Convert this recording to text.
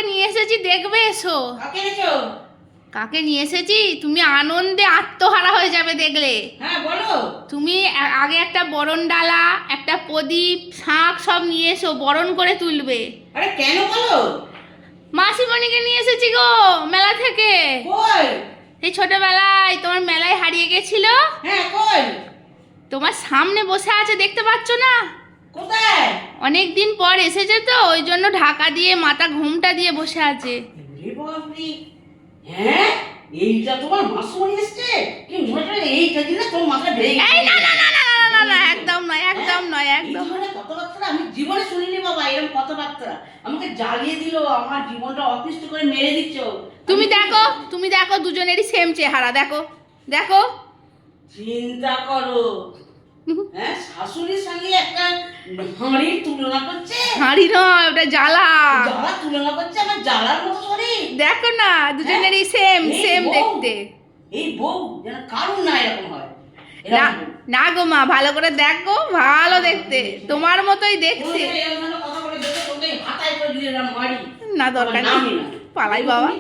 নিয়ে এসেছি, দেখবে এসো। কাকে এনেছো? কাকে নিয়ে এসেছি তুমি আনন্দে আত্মহারা হয়ে যাবে দেখলে। হ্যাঁ বলো। তুমি আগে একটা বরণ ডালা, একটা প্রদীপ, শাঁখ সব নিয়ে এসো, বরণ করে তুলবে। আরে কেন বলো? মাসিমণিকে নিয়ে এসেছি গো মেলা থেকে। কই? এই ছোটবেলায় তোমার মেলায় হারিয়ে গেছিল। হ্যাঁ কই? তোমার সামনে বসে আছে, দেখতে পাচ্ছ না? কোথায়? অনেক দিন পর এসেছে তো ওই জন্য ঢাকা দিয়ে মাথা ঘুমটা দিয়ে বসে আছে। ওরে বাপরে, হ্যাঁ এইটা তোমার মাসুমণি এসছে? কি মনে হয় এইটা দিলে তোর মাথা ঢেকে এই না না না না না না না, একদম নয়, একদম নয়, এই একদম। ধরনের কথাবার্তা আমি জীবনে শুনিনি বাবা। এরকম কথাবার্তা আমাকে জ্বালিয়ে দিল, আমার জীবনটা অতিষ্ঠ করে মেরে দিচ্ছ। তুমি দেখো দুজনেরই সেম চেহারা, দেখো দেখো। চিন্তা করো, হ্যাঁ শাশুড়ির সঙ্গে একটা হাঁড়ির তুলনা করছে। হাঁড়ি নয়, ওটা জ্বালা। জ্বালা তুলনা করছে আমার জ্বালার মতো শরীর। দেখো না দুজনেরই সেম এই সেম বউ, দেখতে। এই বউ যেন কারণ না এরকম হয়। না না গো মা, ভালো করে দেখো, ভালো দেখতে, তোমার মতোই দেখতে। এরকম কথা বলে দেখো তোকে হাতায় করে দিয়ে মারি। না দরকার নেই, পালাই বাবা।